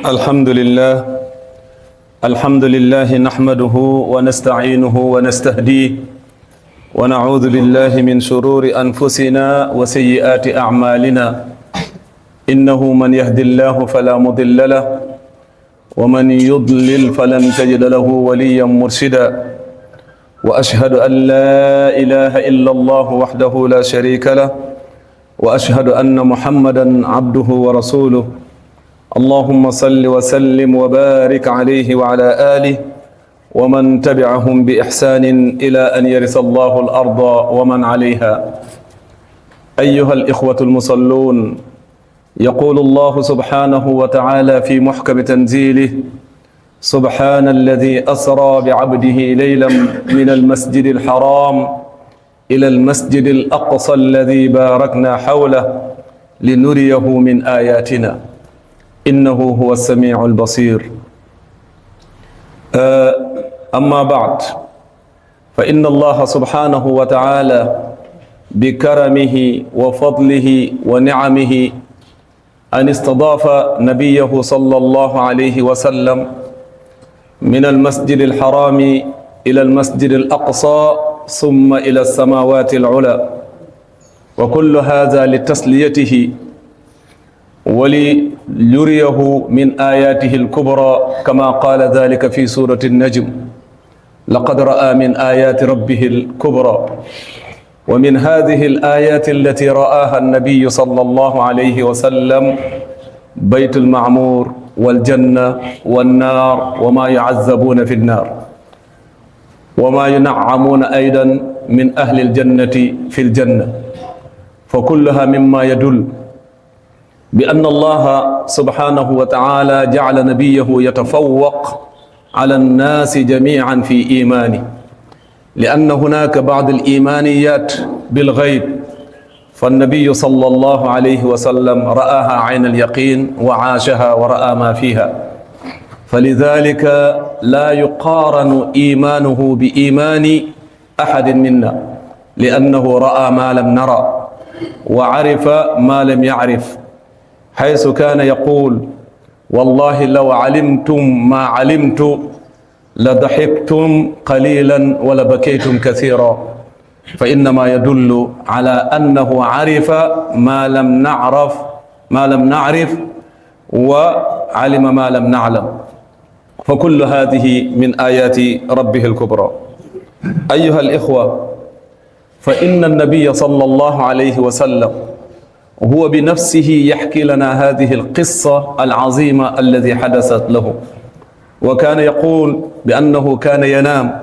الحمد لله نحمده ونستعينه ونستهديه ونعوذ بالله من شرور أنفسنا وسيئات أعمالنا إنه من يهد الله فلا مضل له ومن يضلل فلن تجد له وليا مرشدا وأشهد أن لا إله إلا الله وحده لا شريك له وأشهد أن محمدا عبده ورسوله اللهم صل وسلم وبارك عليه وعلى آله ومن تبعهم بإحسان إلى أن يرث الله الأرض ومن عليها. أيها الإخوة المصلون، يقول الله سبحانه وتعالى في محكم تنزيله: سبحان الذي أسرى بعبده ليلا من المسجد الحرام إلى المسجد الأقصى الذي باركنا حوله لنريه من آياتنا إنه هو السميع البصير. أما بعد، فإن الله سبحانه وتعالى بكرمه وفضله ونعمه أن استضاف نبيه صلى الله عليه وسلم من المسجد الحرام إلى المسجد الأقصى ثم إلى السماوات العلى، وكل هذا لتسليته وليريه من آياته الكبرى كما قال ذلك في سورة النجم: لقد رأى من آيات ربه الكبرى. ومن هذه الآيات التي رآها النبي صلى الله عليه وسلم بيت المعمور والجنة والنار وما يعذبون في النار، وما ينعمون أيضا من أهل الجنة في الجنة، فكلها مما يدل بأن الله سبحانه وتعالى جعل نبيه يتفوق على الناس جميعا في إيمانه، لأن هناك بعض الإيمانيات بالغيب، فالنبي صلى الله عليه وسلم رآها عين اليقين وعاشها ورأى ما فيها، فلذلك لا يقارن إيمانه بإيمان أحد منا، لأنه رأى ما لم نرى وعرف ما لم يعرف، حيث كان يقول: والله لو علمتم ما علمت لضحكتم قليلا ولبكيتم كثيرا، فإنما يدل على أنه عرف ما لم نعرف وعلم ما لم نعلم، فكل هذه من آيات ربه الكبرى. أيها الإخوة، فإن النبي صلى الله عليه وسلم هو بنفسه يحكي لنا هذه القصة العظيمة التي حدثت له، وكان يقول بأنه كان ينام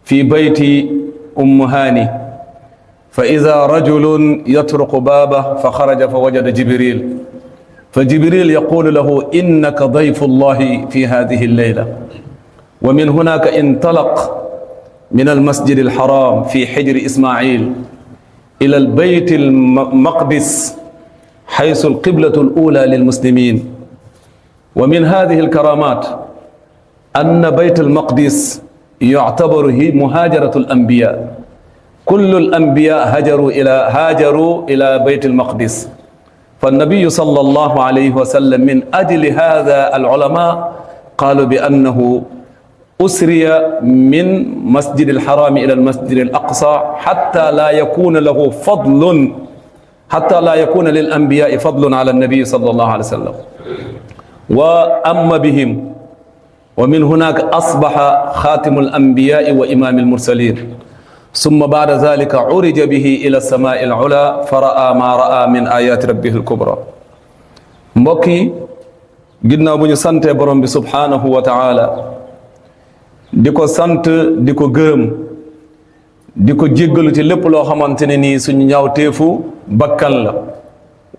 في بيت أم هاني، فإذا رجل يطرق بابه فخرج فوجد جبريل، فجبريل يقول له: إنك ضيف الله في هذه الليلة. ومن هناك انطلق من المسجد الحرام في حجر إسماعيل إلى البيت المقدس حيث القبلة الأولى للمسلمين. ومن هذه الكرامات أن بيت المقدس يعتبر مهاجرة الأنبياء، كل الأنبياء هاجروا إلى بيت المقدس، فالنبي صلى الله عليه وسلم من أجل هذا العلماء قالوا بأنه أسري من مسجد الحرام إلى المسجد الأقصى حتى لا يكون للأنبياء فضل على النبي صلى الله عليه وسلم، وأم بهم. ومن هناك أصبح خاتم الأنبياء وإمام المرسلين، ثم بعد ذلك عرج به إلى السماء العلى فرأى ما رأى من آيات ربه الكبرى. mbokki ginnaaw bu ñu sante borom bi subhanahu wa ta'ala di ko sant di ko gërëm di ko jéggalu ci lépp loo xamante ne nii suñu ñaawteefu bakkan la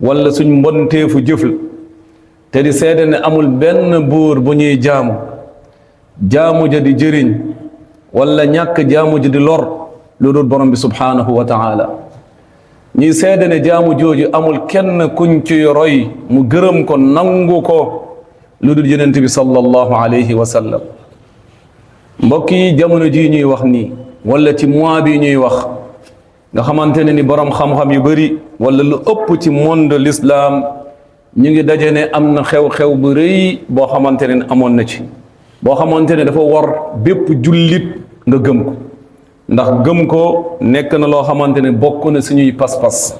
wala suñu mbonteefu jëf la, te di seede ne amul benn buur bu ñuy jaamu ja di jëriñ wala ñàkk jaamu ja di lor lu dul borom bi subhanahu wa ta'ala. ñuy seede ne jaamu jooju amul kenn kuñ ci roy mu gërëm ko nangu ko lu dul yonent bi sallallahu alayhi wa sallam. mbokk yi, jamono ji ñuy wax nii wala ci mois bi ñuy wax nga xamante ne ni borom xam-xam yu bari wala lu ëpp ci monde l'islam ñu ngi daje ne am na xew-xew bu rëy boo xamante ne amoon na ci boo xamante ne dafa war bépp jullit nga gëm ko ndax gëm ko nekk na loo xamante ne bokk na suñuy pas-pas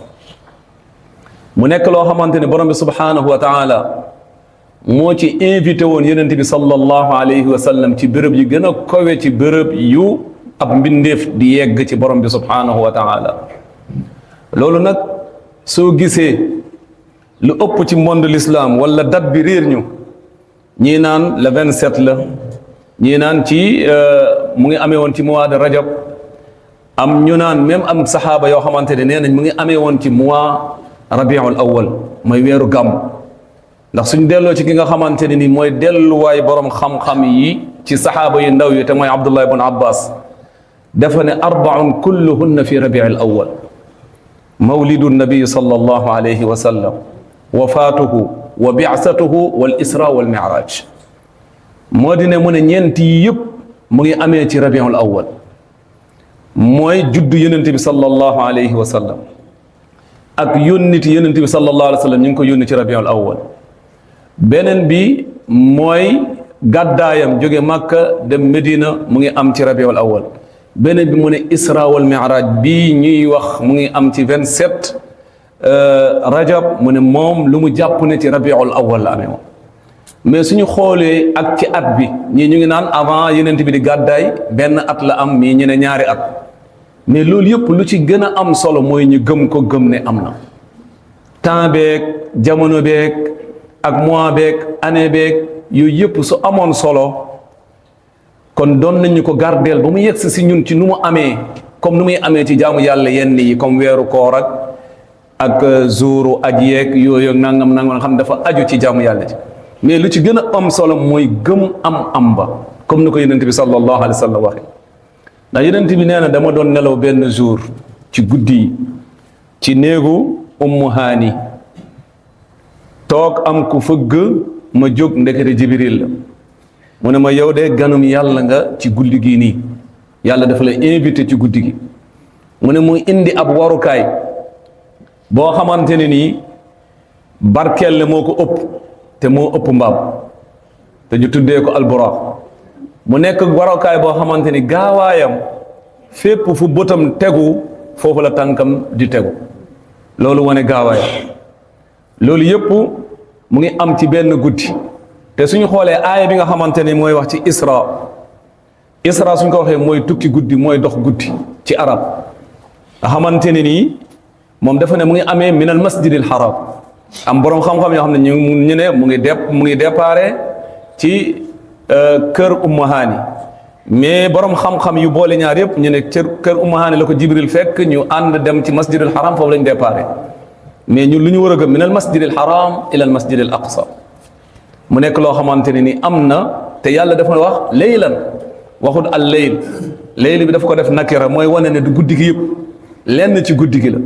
mu nekk loo xamante ne borom bi subhanahu wa taala moo ci invité woon yonent bi sallallahu alayhi wa sallam ci bërëb yi gën a kowe ci bërëb yu ab mbindeef di yegg ci borom bi subhanahu wa taala loolu nag soo gisee lu ëpp ci monde l'islam wala date bi réer ñu ñii naan le 27 la ñii naan ci mu ngi amee woon ci mois de rajab am ñu naan même am saxaaba yoo xamante ne nee nañ mu ngi amee woon ci mois rabiul awwal mooy weeru gàmm ndax suñ delloo ci ki nga xamante ne ni mooy delluwaay borom xam-xam yi ci saxaaba yu ndaw yi te mooy Abdullah ibn Abbas dafa ne arbaun kulluhunna fi rabiul awwal mawlidu nabii sallallahu alayhi wa sallam wafaatuhu wa bi'satuhu wal isra wal mi'raj moo di ne mu ne ñeent yi yëpp mu ngi amee ci rabiul awwal mooy juddu yonent bi sallallahu alayhi wa sallam ak yónniti yonent bi sallallahu alayhi wa sallam ñu ngi ko yónni ci rabiul awwal beneen bi mooy gàddaayam jóge Makka dem Medina mu ngi am ci rabiul awwal beneen bi mu ne isra wal mi'raj bii ñuy wax mu ngi am ci 27 rajab mu ne moom lu mu jàpp ne ci rabiul awwal la amee woon mais suñu xoolee ak ci at bi ñii ñu ngi naan avant yonent bi di gàddaay benn at la am mii ñu ne ñaari at mais loolu yëpp lu ci gën a am solo mooy ñu gëm ko gëm ne am na temps beeg jamono beeg ak mois beeg année beeg yooyu yëpp su amoon solo kon doon nañu ko gardeel ba mu yegsi si ñun ci nu mu amee comme nu muy amee ci jaamu yàlla yenn yi comme weeru koor ak zuuru aj yeeg yooyu nangam nangam xam dafa aju ci jaamu yàlla ji mais lu ci gën a am solo mooy gëm am ba comme ni ko yonent bi sallallahu alayhi wa sallam waxee ndax yonent bi nee na dama doon nelaw benn jour ci guddi yi ci néegu ummu haani toog am ku fëgg ma jóg ndekete jibril la mu ne ma yow de ganum yàlla nga ci guddi gi nii yàlla dafa la invité ci guddi gi mu ne mu indi ab warukaay boo xamante ne nii barkeel moo ko ëpp te moo ëpp mbaam te ñu tuddee ko alburaax mu nekk warukaay boo xamante ni gaawaayam fépp fu bëtam tegu foofu la tànkam di tegu loolu wane gaawaayam loolu yëpp mu ngi am ci benn guddi te suñu xoolee aaya bi nga xamante ni mooy wax ci isra suñ ko waxee mooy tukki guddi mooy dox guddi ci arab nga xamante ne nii moom dafa ne mu ngi amee minal masjidil haram am boroom xam-xam yoo xam ne ñu ne mu ngi déparé ci kër Ummu Haani mais boroom xam-xam yu boole ñaar yëpp ñu ne kër Ummu Haani la ko Jibril fekk ñu ànd dem ci masjidil haram foofu lañ déparé mais ñun lu ñu war a gëm minal masjidil haram ilal masjidil aqsa mu nekk loo xamante ne ni am na te yàlla dafa wax laylan waxut al layl bi dafa ko def nakira mooy wane ne du guddi gi yëpp lenn ci guddi gi la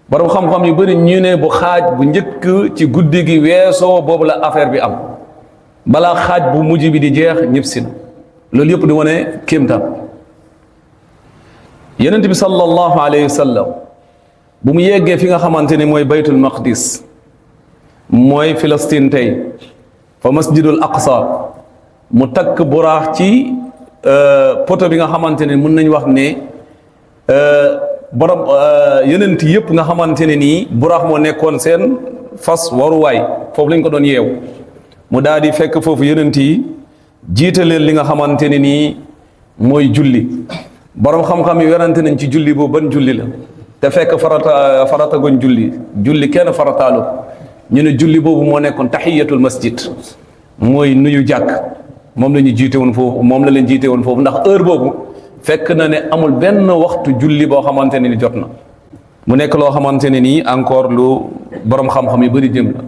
borom xam-xam yu bëri ñu ne bu xaaj bu njëkk ci guddi gi weesoo boobu la affaire bi am balaa xaaj bu mujj bi di jeex ñëpp si na loolu yëpp di wane kéemtaan yonent bi sallallahu alayhi wa sallam bu mu yeggee fi nga xamante ni mooy baytul maqdis mooy Filastin tey fa masjidul aqsa mu takk buraax ci poto bi nga xamante ne mën nañ wax ne borom yonent yëpp nga xamante ne nii buraax moo nekkoon seen fas waruwaay foofu lañ ko doon yeew mu daal di fekk foofu yonent yi jiite leen li nga xamante ne nii mooy julli borom xam-xam yi werante nañ ci julli boobu ban julli la te fekk farata goñ julli kenn farataalu ñu ne julli boobu moo nekkoon tahiyatul masjid mooy nuyu jàkk moom la ñu jiite woon foofu moom la leen jiite woon foofu ndax heure boobu fekk na ne amul benn waxtu julli boo xamante ne ni jot na mu nekk loo xamante ne nii encore lu borom xam-xam yi bëri jëm la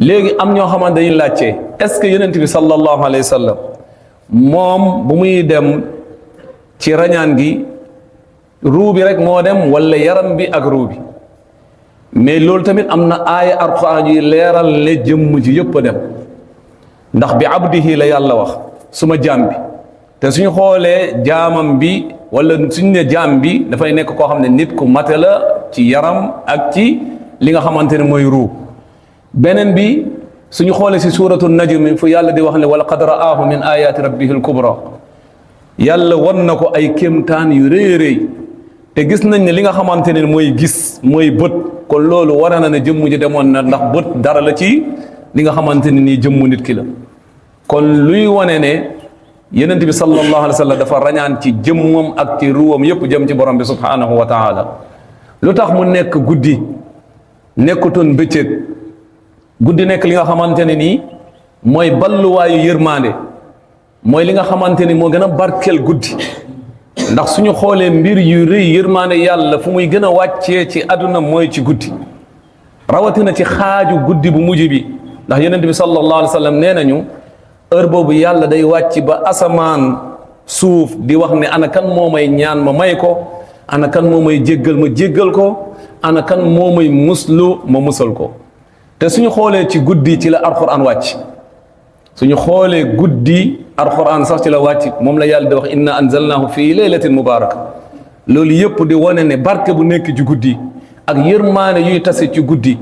léegi am ñoo xamante dañuy laajte est-ce que yonent bi sallallahu alayhi wa sallam moom bu muy dem ci rañaan gi ruu bi rek moo dem wala yaram bi ak ruu bi mais loolu tamit am na aaya alquran yi leeral ne jëmm ji yëpp a dem ndax bi abdihi la yàlla wax suma jaam bi te suñu xoolee jaamam bi wala suñu ne jaam bi dafay nekk koo xam ne nit ku mate la ci yaram ak ci li nga xamante ne mooy ruu beneen bi suñu xoolee si suuratu najm fu yàlla di wax ne wala qad ra'aahu min ayaati rabbihi al-kubra yàlla won na ko ay kéemtaan yu rëy rëy te gis nañ ne li nga xamante ne mooy gis mooy bët kon loolu war na ne jëmm ji demoon na ndax bët dara la ci li nga xamante ne nii jëmmu nit ki la kon luy wane ne yenent bi sallallahu alayhi wa sallam dafa rañaan ci jëmmam ak ci ruwam yépp jëm ci borom bi subhanahu wa taala lu tax mu nekk guddi nekkutoon bëccëg guddi nekk li nga xamante ne nii mooy balluwaayu yërmande mooy li nga xamante ni moo gën a barkeel guddi ndax suñu xoolee mbir yu rëy yërmande yàlla fu muy gën a wàccee ci àdduna mooy ci guddi rawatina ci xaaju guddi bu mujj bi ndax yonent bi sallallahu alayhi wa sallam nee nañu heure boobu yàlla day wàcc ba asamaan suuf di wax ne ana kan moo may ñaan ma may ko ana kan moo may jéggal ma jéggal ko ana kan moo may muslu ma musal ko te suñu xoolee ci guddi ci la alquran wàcc suñu xoolee guddi alquran sax ci la wàcc moom la yàlla di wax inna anzalnahu fi laylatin mubaraka loolu yëpp di wane ne barke bu nekk ci guddi ak yërmaane yuy tase ci guddi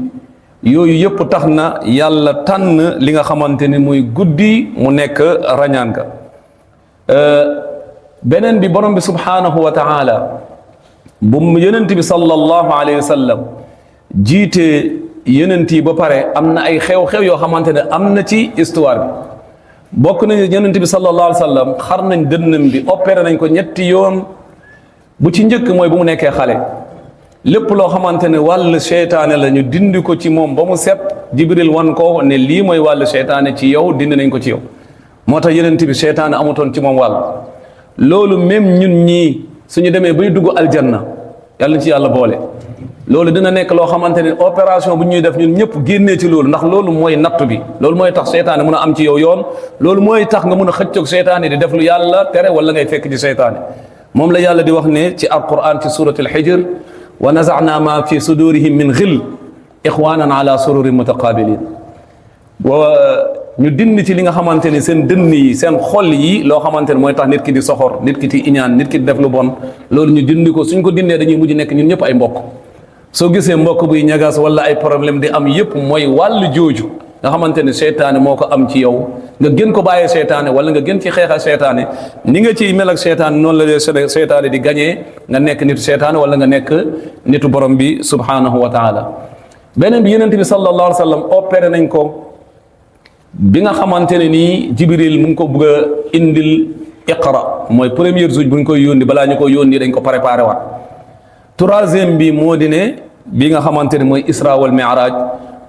yooyu yëpp tax na yàlla tànn li nga xamante ni muy guddi mu nekk rañaan ka beneen bi borom bi subhanahu wa taala bu yonent bi sallallahu alayhi wa sallam jiite yonent yi ba pare am na ay xew-xew yoo xamante ne am na ci histoire bi bokk nañu yonent bi sallallahu alayhi wa sallam xar nañ dënnam bi opéré nañ ko ñetti yoon bu ci njëkk mooy bu mu nekkee xale lépp loo xamante ne wàllu seytaane la ñu dindi ko ci moom ba mu set jibril wan ko ne lii mooy wàllu seytaane ci yow dindi nañ ko ci yow moo tax yonent bi seytaane amutoon ci moom wàll loolu même ñun ñii suñu demee bay dugg aljanna yàlla ci yàlla boole loolu dina nekk loo xamante ne opération bu ñuy def ñun ñëpp génnee ci loolu ndax loolu mooy nattu bi loolu mooy tax seytaane mën a am ci yow yoon loolu mooy tax nga mën a xëccoog seytaane di def lu yàlla tere wala ngay fekk ci seytaane moom la yàlla di wax ne ci alquran ci suratul hijr wa naza'na ma fi sudurihim min ghil ixwanan ala sururin mutaqabilin wa ñu dindi ci li nga xamante ni seen dënn yi seen xol yi loo xamante ne mooy tax nit ki di soxor nit ki di iñaan nit ki di def lu bon loolu ñu dindi ko suñ ko dindee dañuy mujj nekk ñun ñëpp ay mbokk soo gisee mbokk buy ñagas wala ay problème di am yëpp mooy wàllu jooju nga xamante ne seytaane moo ko am ci yow nga gën ko bàyyee seytaane wala nga gën ci xeexa seytaane ni nga ciy mel ak seytaane noonu la seytaane di gañee nga nekk nitu seytaane wala nga nekk nitu borom bi subhanahu wa taala beneen bi yonent bi sallallahu alayhi wa sallam opéré nañ ko bi nga xamante ne nii jibril mu ngi ko bëgg a indil iqra mooy premier jour bu ñu koy yónni balaa ñu ko yónni dañ ko préparé waat troisième bi moo di ne bi nga xamante ne mooy isra wal mi'raj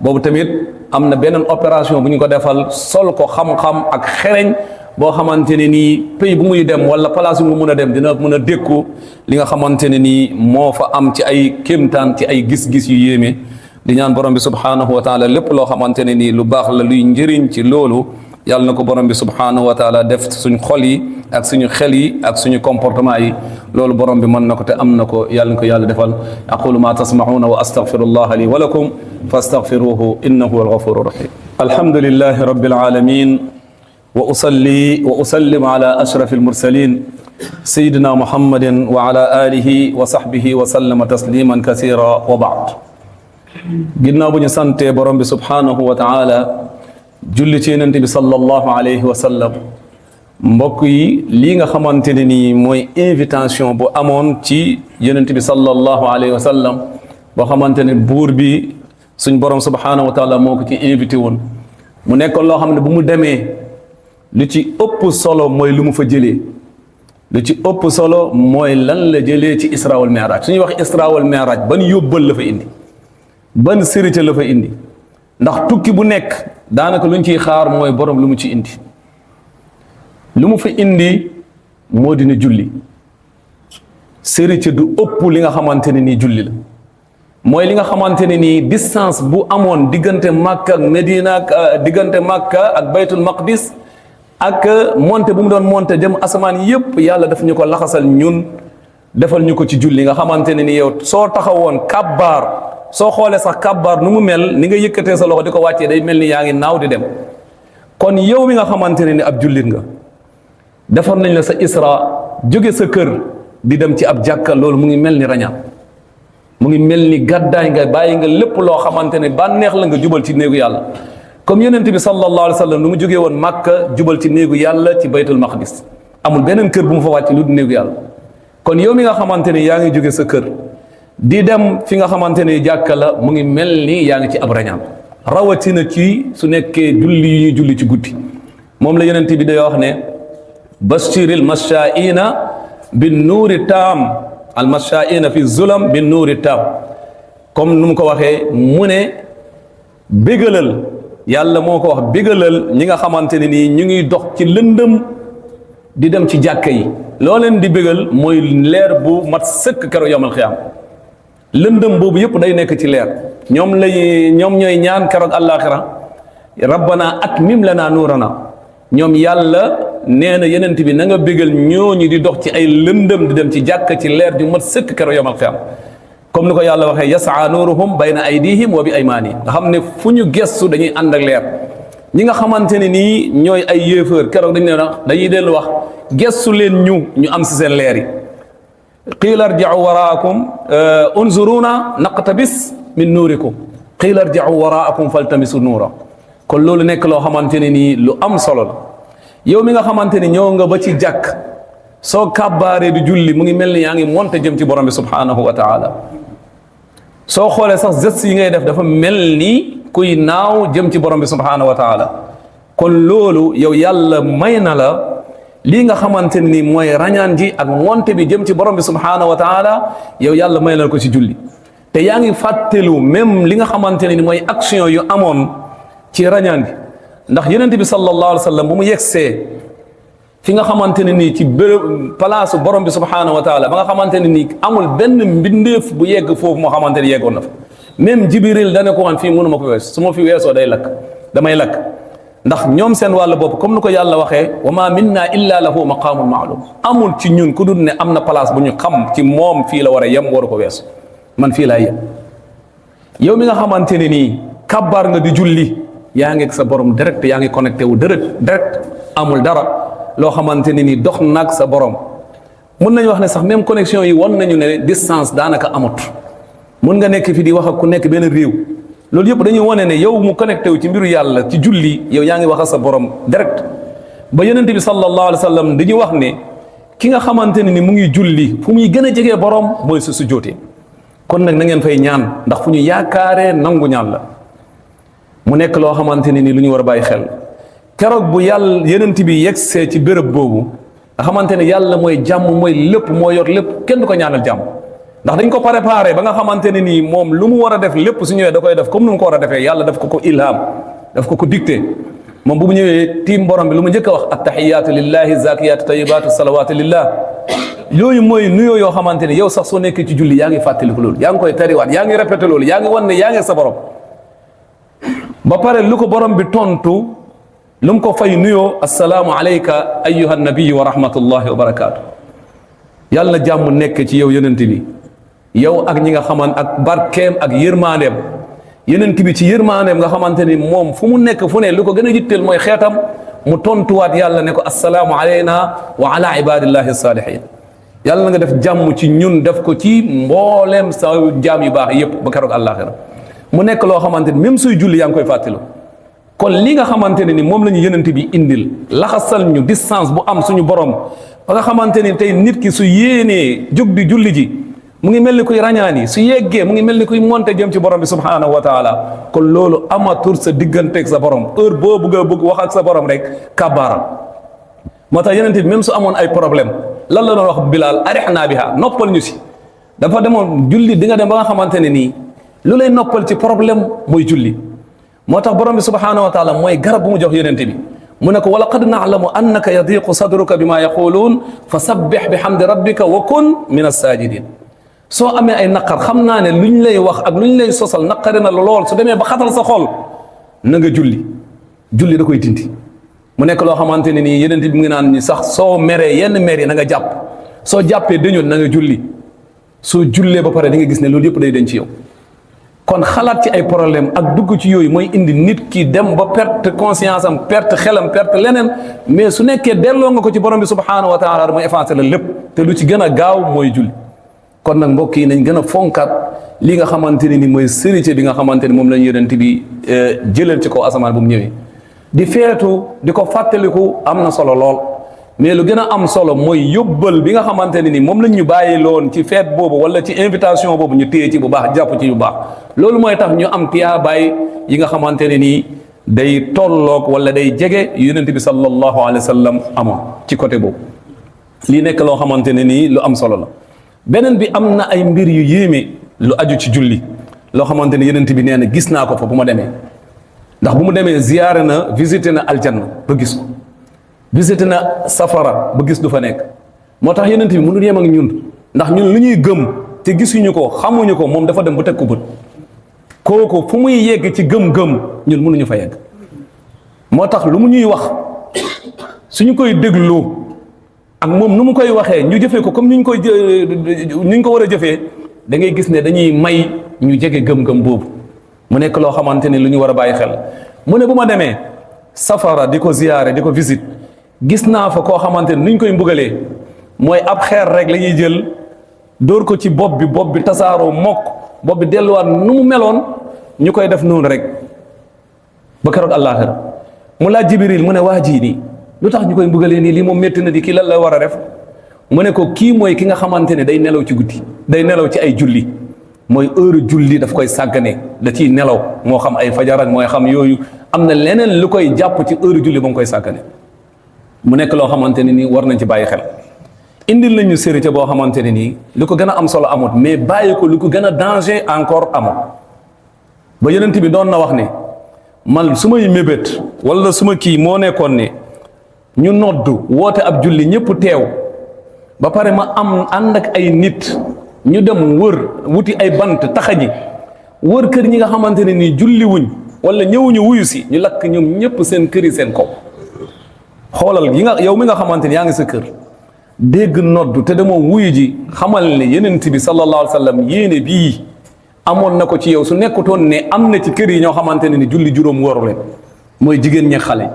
boobu tamit am na beneen opération bu ñu ko defal sol ko xam-xam ak xereñ boo xamante ne nii pays bu muy dem wala place bu mu mun a dem dina mun a dékku li nga xamante ne nii moo fa am ci ay kéemtaan ci ay gis-gis yu yéeme di ñaan borom bi subhanahu wa taala lépp loo xamante ne nii lu baax la luy njëriñ ci loolu yàlla na ko borom bi subhanahu wa taala def suñu xol yi ak suñu xel yi ak suñu comportement yi loolu borom bi mën na ko te am na ko yàlla na ko yàlla defal aqulu ma tasma'una wa astaghfirullah li wa lakum fastaghfiruhu innahu huwal ghafurur rahim alhamdulillahi rabbil alamin wa usalli wa usallim ala ashrafil mursalin sayyidina muhammadin wa ala alihi wa sahbihi wa sallama tasliman kathira wa ba'd ginnaaw bu ñu santee borom bi subhanahu wa taala julli ci yonent bi sallallahu alayhi wa sallam mbokk yi lii nga xamante ne nii mooy invitation bu amoon ci yonent bi sallallahu alayhi wa sallam boo xamante ne buur bi suñ borom subhanahu wa taala moo ko ci invité woon mu nekkoon loo xam ne bu mu demee lu ci ëpp solo mooy lu mu fa jëlee lu ci ëpp solo mooy lan la jëlee ci isra wal mi'raj suñuy wax isra wal mi'raj ban yóbbal la fa indi ban sérité la fa indi ndax tukki bu nekk daanaka luñ ciy xaar mooy borom lu mu ci indi lu mu fa indi moo dina julli sérité du ëpp li nga xamante ne nii julli la mooy li nga xamante ne nii distance bu amoon diggante Makka ak Medina ak diggante Makka ak Baytul Maqdis ak monte bu mu doon monte jëm asamaan yépp yàlla daf ñu ko laxasal ñun defal ñu ko ci julli nga xamante ne ni yow soo taxawoon kabbaar soo xoolee sax kabbaar nu mu mel ni nga yëkkatee sa loxo di ko wàccee day mel ni yaa ngi naaw di dem kon yow mi nga xamante ne ni ab jullit nga defar nañ la sa isra jóge sa kër di dem ci ab jàkka loolu mu ngi mel ni rañaan mu ngi mel ni gàddaay nga bàyyi nga lépp loo xamante ne bànneex la nga jubal ci néegu yàlla comme yonent bi sallallahu alayhi wa sallam lu mu jógee woon Màkka jubal ci néegu yàlla ci baytul maqdis amul beneen kër bu mu fa wàcc lu du néegu yàlla kon yow mi nga xamante ne yaa ngi jóge sa kër di dem fi nga xamante ne jàkka la mu ngi mel ni yaa ngi ci ab rañaan rawatina ci su nekkee julli yu ñuy julli ci guddi moom la yonent bi day wax ne bashiril mashaa'ina bin nuuri taam al mashaa'ina fi zulam bin nuuri taam comme nu mu ko waxee mu ne bégalal yàlla moo ko wax bégalal ñi nga xamante ne nii ñu ngi dox ci lëndëm di dem ci jàkka yi loo leen di bégal mooy leer bu mat sëkk keroog yawmal xiyaam lëndëm boobu yëpp day nekk ci leer ñoom ñooy ñaan keroog àllaaxira rabbana atmim lana nuurana ñoom yàlla nee na yenent bi na nga bégal ñooñu di dox ci ay lëndëm di dem ci jàkka ci leer di mat sëkk keroog yawmal xiyaam comme ni ko yàlla waxee yasaa nuuruhum bayna aydihim wa bi aymaanihim nga xam ne fu ñu gestu dañuy ànd ak leer ñi nga xamante ne nii ñooy ay yéefar keroog dañuy dellu wax gestu leen ñu am si seen leer yi qiila arji'u waraakum unzuruna naqtabis min nuurikum qiila arji'u waraakum faltamisu nuura kon loolu nekk loo xamante ne nii lu am solo la yow mi nga xamante ni ñëw nga ba ci jàkk soo kàbbaaree di julli mu ngi mel ni yaa ngi monte jëm ci borom bi subhanahu wa taala soo xoolee sax geste yi ngay def dafa mel ni kuy naaw jëm ci borom bi subhanahu wa taala kon loolu yow yàlla may na la lii nga xamante ni mooy rañaan ji ak monte bi jëm ci borom bi subhanahu wa taala yow yàlla may na ko ci julli te yaa ngi fàttelu même li nga xamante ne ni mooy action yu amoon ci rañaan bi ndax yonent bi sallallahu alayhi wa sallam bu mu yegsee fi nga xamante ne nii ci bërëb place borom bi subhanahu wa taala ba nga xamante ne nii amul benn mbindeef bu yegg foofu moo xamante ni yeggoon na fa même Jibril dane ko woon fii mënu ma ko wees su ma fi weesoo damay lakk ndax ñoom seen wàll bopp comme ni ko yàlla waxee wa ma minna illa lahu maqaamun maalum amul ci ñun ku dul ne am na place bu ñu xam ci moom fii la war a yem waru ko weesu man fii laay yem yow mi nga xamante ne nii kabbar nga di julli yaa ngi ak sa borom direct yaa ngi connecté wu direct amul dara loo xamante ne nii dox nag sa borom mun nañu wax ne sax même connexion yi won nañu ne distance daanaka amut mun nga nekk fi di wax ak ku nekk benn réew loolu yëpp dañuy wane ne yow mu connecté wu ci mbiru yàlla ci julli yow yaa ngi wax ak sa borom direct ba yonent bi sallallahu alayhi wa sallam dañuy wax ne ki nga xamante ne ni mu ngi julli fu muy gën a jegee borom mooy su sujjóotee kon nag na ngeen fay ñaan ndax fu ñu yaakaaree nangu ñaan la mu nekk loo xamante ne ni lu ñu war a bàyyi xel keroog bu yàlla yonent bi yegsee ci béréb boobu nga xamante ne yàlla mooy jàmm mooy lépp moo yor lépp kenn du ko ñaanal jàmm ndax dañ ko préparé ba nga xamante ne nii moom lu mu war a def lépp su ñëwee da koy def comme nu mu ko war a defee yàlla daf ko ilham daf ko dicté moom bu mu ñëwee tiim borom bi lu mu njëkk a wax attahiyaatu lillahi zakiyaatu tayibaatu salawaatu lillah yooyu mooy nuyoo yoo xamante ne yow sax soo nekkee ci julli yaa ngi fàttaliku loolu yaa ngi koy tariwaat yaa ngi répété loolu yaa ngi wan ne yaa ngi sa borom ba pare lu ko borom bi tontu lu mu ko fay nuyoo assalaamu alayka ayyuha nabiyu wa rahmatullahi wa barakaatu yàlla na jàmm nekk ci yow yonent bi yow ak ñi nga xaman ak barkeem ak yërmaandeem yonent bi ci yërmaandeem nga xamante ni moom fu mu nekk fu ne lu ko gën a yitteel mooy xeetam mu tontuwaat yàlla ne ko assalaamu alayna wa ala ibadillahi salihin yàlla na nga def jàmm ci ñun def ko ci mbooleem sa jaam yu baax yëpp ba keroog àllaaxira mu nekk loo xamante ni même suy julli yaa ngi koy fàttali kon li nga xamante ne ni moom la ñu yonent bi indil laxasal ñu distance bu am suñu borom ba nga xamante ni tey nit ki su yéenee jóg di julli ji mu ngi mel ni kuy rañaani su yeggee mu ngi mel ni kuy monte jëm ci borom bi subhanahu wa taala kon loolu amatur sa digganteeg sa borom heure boo bëgg wax ak sa borom rek kabaaral moo tax yonent bi même su amoon ay problème lan la doon wax Bilal arihna biha noppal ñu si dafa demoon julli di nga dem ba nga xamante ne nii lu lay noppal ci problème mooy julli moo tax borom bi subhanahu wa taala mooy garab bu mu jox yonent bi mu ne ko wa laqad na'lamu annaka yadiqu sadruka bima yaquluun fa sabbih bihamdi rabbika wa kun min as-sajidin soo amee ay naqar xam naa ne luñ lay wax ak luñ lay sosal naqari na lool su demee ba xatal sa xol na nga julli da koy dindi mu nekk loo xamante ne nii yeneen bi mu ngi naan ni sax soo meree yenn mer yi na nga jàpp soo jàppee dañoon na nga julli soo jullee ba pare di nga gis ne loolu yëpp day dañ ci yow kon xalaat ci ay problème ak dugg ci yooyu mooy indi nit ki dem ba perte conscience am perte xelam perte leneen mais su nekkee delloo nga ko ci borom bi subhanahu wa taala mooy effacé la lépp te lu ci gën a gaaw mooy julli kon nag mbokk yi nañ gën a fonkaat li nga xamante ne ni mooy sérité bi nga xamante ni moom lañ yonent bi jëlal ci kaw asamaan bu mu ñëwee di feetu di ko fàttaliku am na solo lool mais lu gën a am solo mooy yóbbal bi nga xamante ne ni moom lañ ñu bàyyi loon ci feet boobu wala ci invitation boobu ñu téye ci bu baax jàpp ci bu baax loolu mooy tax ñu am tiyaabaay yi nga xamante ne nii day tolloog wala day jege yonent bi sallallahu alayhi wa sallam amoon ci côté boobu lii nekk loo xamante ne nii lu am solo la. beneen bi am na ay mbir yu yéeme lu aju ci julli loo xamante ne yonent bi nee na gis naa ko fa bu ma demee ndax bu mu demee ziyaare na visité na aljanna ba gis ko visité na safara ba gis du fa nekk moo tax yonent bi mënul yem ak ñun ndax ñun lu ñuy gëm te gisuñu ko xamuñu ko moom dafa dem ba teg ko bët kooku fu muy yegg ci gëm-gëm ñun mënuñu fa yegg moo tax lu mu ñuy wax suñu koy déglu ak moom nu mu koy waxee ñu jëfee ko comme ni ñu ko war a jëfee da ngay gis ne dañuy may ñu jege gëm-gëm boobu mu nekk loo xamante ni lu ñu war a bàyyi xel mu ne bu ma demee safara di ko ziyaare di ko visite gis naa fa koo xamante ni nu ñu koy mbugalee mooy ab xeer rek la ñuy jël dóor ko ci bopp bi tasaaroo mokk bopp bi delluwaat nu mu meloon ñu koy def noonu rek ba keroog àllaaxira mu laaj Jibril mu ne waa jii nii lu tax ñu koy mbugalee nii lii moom métti na di kii lan la war a def mu ne ko kii mooy ki nga xamante ne day nelaw ci guddi day nelaw ci ay julli mooy heure julli daf koy sàggane da ciy nelaw moo xam ay fajar ak mooy xam yooyu am na leneen lu koy jàpp ci heure julli ba mu koy sàggane mu nekk loo xamante ne nii war nañ ci bàyyi xel indil nañu sérité boo xamante ne nii lu ko gën a am solo amut mais bàyyi ko lu ko gën a danger encore amut ba yonent bi doon na wax ne man su may mébét wala su ma kii moo nekkoon ne ñu noddu woote ab julli ñëpp teew ba pare ma am ànd ak ay nit ñu dem wër wuti ay bant taxañi wër kër ñi nga xamante ne nii julli wuñ wala ñëwuñu wuyu si ñu lakk ñoom ñëpp seen kër yi seen kaw xoolal yi nga yow mi nga xamante ni yaa ngi sa kër dégg noddu te demoo wuyu ji xamal ne yenent bi sallallahu alayhi wa sallam yéene bii amoon na ko ci yow su nekkutoon ne am na ci kër yi ñoo xamante ne ni julli juróom waru leen mooy jigéen ñi xale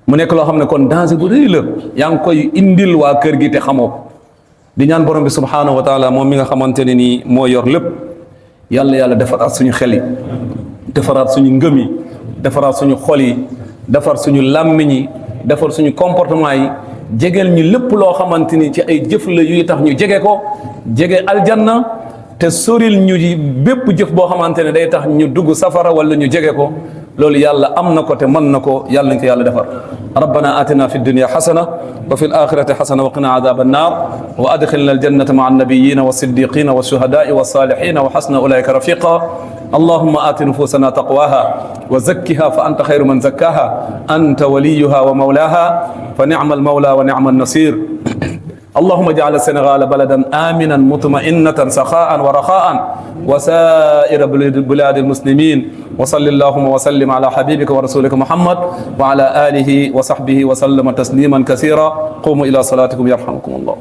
mu nekk loo xam ne kon danger bu rëy la yaa ngi koy indil waa kër gi te xamoo ko di ñaan borom bi subhanahu wa taala moom mi nga xamante ne nii moo yor lépp yàlla defaraat suñu xel yi defaraat suñu ngëm yi defaraat suñu xol yi defar suñu làmmiñ yi defar suñu comportement yi jegeel ñu lépp loo xamante ni ci ay jëf la yuy tax ñu jege ko jege aljanna te soril ñu bépp jëf boo xamante ne day tax ñu dugg safara wala ñu jege ko loolu yàlla am na ko te mën na ko yàlla nañ ko yàlla defar rabbana atina fi dunya xasana wa fi alaxirati xasana wa qina adaba annar wa adxilna aljannata maa annabiyina wa siddiqina wa shuhadai wa salihina wa xasna ulaika rafiqa اللهم آت نفوسنا تقواها وزكها فأنت خير من زكاها أنت وليها ومولاها فنعم المولى ونعم النصير اللهم اجعل السنغال بلدا آمنا مطمئنة سخاء ورخاء وسائر بلاد المسلمين وصل اللهم وسلم على حبيبك ورسولك محمد وعلى آله وصحبه وسلم تسليما كثيرا قوموا إلى صلاتكم يرحمكم الله